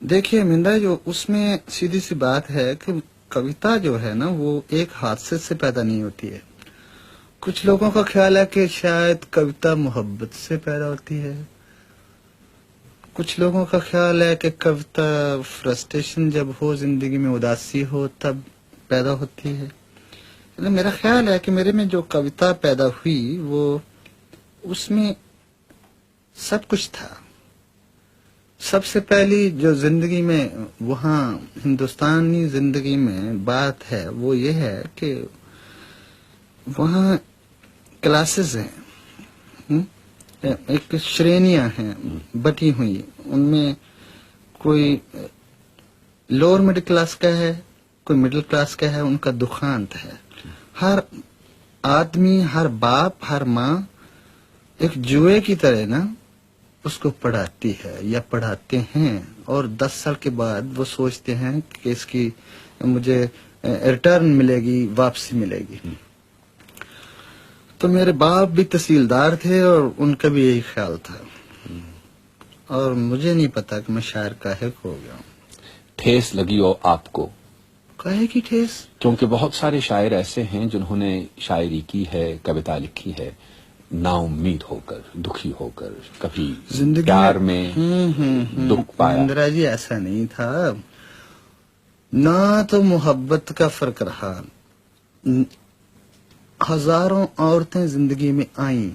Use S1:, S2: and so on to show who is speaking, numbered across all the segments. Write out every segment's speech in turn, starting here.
S1: देखिए मिंदा, जो उसमें सीधी सी बात है कि कविता जो है ना वो एक हादसे से पैदा नहीं होती है। कुछ लोगों का ख्याल है कि शायद कविता मोहब्बत से पैदा होती है, कुछ लोगों का ख्याल है कि कविता फ्रस्ट्रेशन जब हो, जिंदगी में उदासी हो तब पैदा होती है। तो मेरा ख्याल है कि मेरे में जो कविता पैदा हुई वो उसमें सब कुछ था। सबसे पहली जो जिंदगी में वहाँ हिंदुस्तानी जिंदगी में बात है वो ये है कि वहाँ क्लासेस हैं, एक श्रेणियां हैं बटी हुई। उनमें कोई लोअर मिडिल क्लास का है, कोई मिडिल क्लास का है, उनका दुखांत है। हर आदमी, हर बाप, हर माँ एक जुए की तरह ना उसको पढ़ाती है या पढ़ाते हैं, और 10 साल के बाद वो सोचते हैं कि इसकी मुझे रिटर्न मिलेगी, वापसी मिलेगी। तो मेरे बाप भी तहसीलदार थे और उनका भी यही ख्याल था, और मुझे नहीं पता कि मैं शायर काहे खो गया।
S2: ठेस लगी हो आपको?
S1: काहे की ठेस?
S2: क्योंकि बहुत सारे शायर ऐसे हैं जिन्होंने शायरी की है, कविता लिखी है, नाउम्मीद होकर, दुखी होकर, कभी
S1: जिंदगी
S2: प्यार में दुख पाया।
S1: इंदिरा जी, ऐसा नहीं था ना, तो मोहब्बत का फर्क रहा। हजारों औरतें जिंदगी में आईं,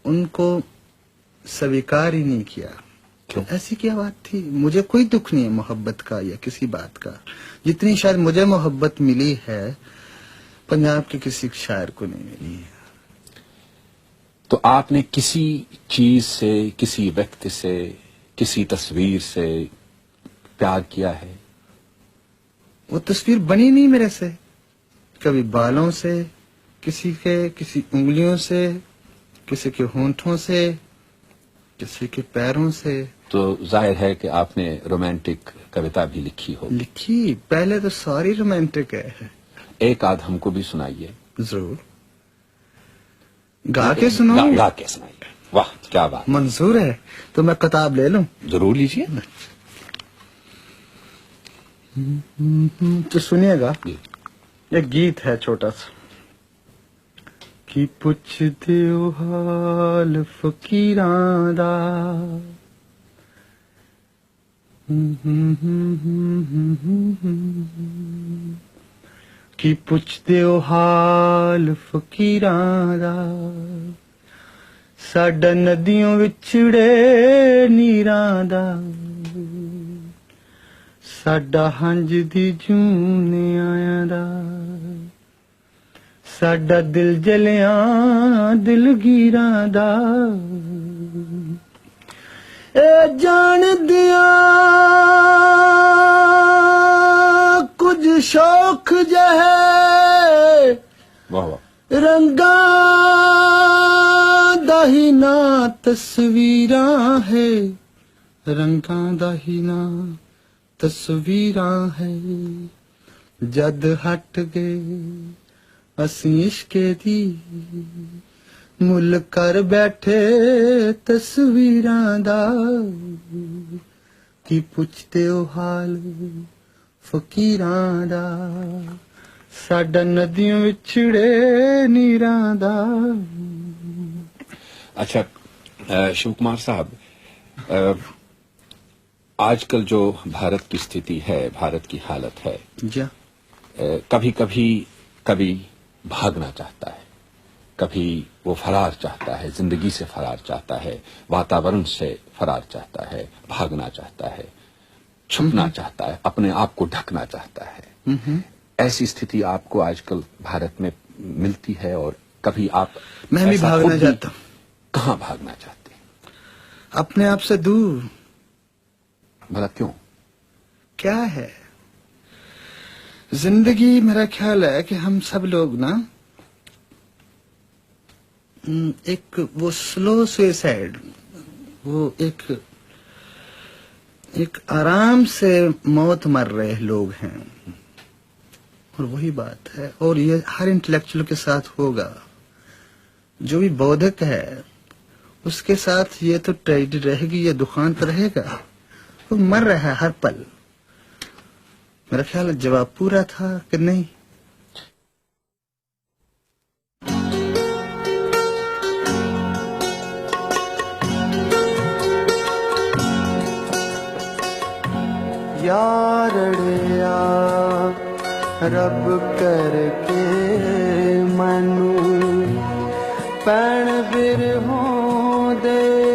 S1: उनको स्वीकार ही नहीं किया।
S2: क्यों?
S1: ऐसी क्या बात थी? मुझे कोई दुख नहीं है मोहब्बत का या किसी बात का, जितनी शायद मुझे मोहब्बत मिली है पंजाब के किसी शायर को नहीं मिली है।
S2: तो आपने किसी चीज से, किसी व्यक्ति से, किसी तस्वीर से प्यार किया है?
S1: वो तस्वीर बनी नहीं मेरे से, कभी बालों से, किसी उंगलियों से, किसी के होंठों से, किसी के पैरों से।
S2: तो जाहिर है कि आपने रोमांटिक कविता भी लिखी हो।
S1: लिखी, पहले तो सारी रोमांटिक है।
S2: एक आध हमको भी सुनाइए।
S1: जरूर, गा के सुनाऊं?
S2: गा के सुनाइए। वाह, क्या बात।
S1: मंजूर है तो मैं किताब ले लूं?
S2: जरूर लीजिए।
S1: तो सुनिएगा, एक गीत है छोटा सा। कि पुछदे ओ हाल फकीरां दा, कि पुछदे ओ हाल फकीरां दा, साडा नदियों विछड़े नीरां दा, साडा हंज दी जूने आया दा, साडा दिल जलिया दिलगीरां दा, ए जान दिया कुछ शौक जहे, रंगा दा ही ना तस्वीरां है, रंगा दा ही ना तस्वीरां है, जद हट गए असीं इश्के दी, मुल कर बैठे तस्वीरां दा, कि पुछदे ओ हाल फकीरां दा, साडा नदियों विछड़े नीरां दा।
S2: अच्छा शिव कुमार साहब, आजकल जो भारत की स्थिति है, भारत की हालत है, कभी कभी भागना चाहता है, कभी वो फरार चाहता है, जिंदगी से फरार चाहता है, वातावरण से फरार चाहता है, भागना चाहता है, छुपना चाहता है, अपने आप को ढकना चाहता है। ऐसी स्थिति आपको आजकल भारत में मिलती है? और कभी आप?
S1: मैं भी भागना चाहता हूँ।
S2: कहाँ भागना चाहते हैं?
S1: अपने आप से दूर।
S2: भला क्यों?
S1: क्या है जिंदगी? मेरा ख्याल है कि हम सब लोग ना एक वो स्लो सुसाइड, वो एक आराम से मौत मर रहे लोग हैं, और वही बात है। और ये हर इंटेलेक्चुअल के साथ होगा, जो भी बौद्धिक है उसके साथ ये तो ट्रेजेडी रहेगी, ये दुखांत रहेगा। वो मर रहा है हर पल। मेरा ख्याल है जवाब पूरा था कि नहीं?
S3: यारड़िया रब करके मनु पैण बिरहों दे